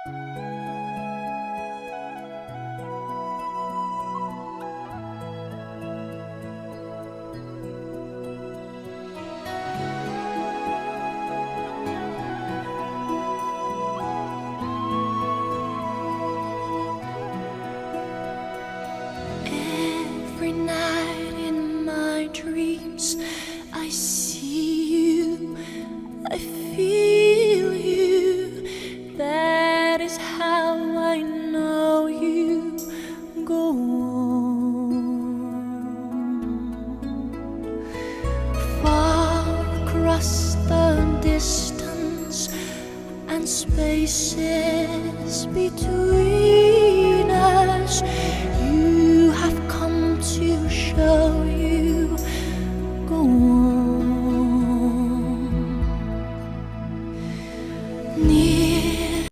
Every night in my dreams, I see you, I feel you. That is how I know you go on. Far across the distance and spaces between us,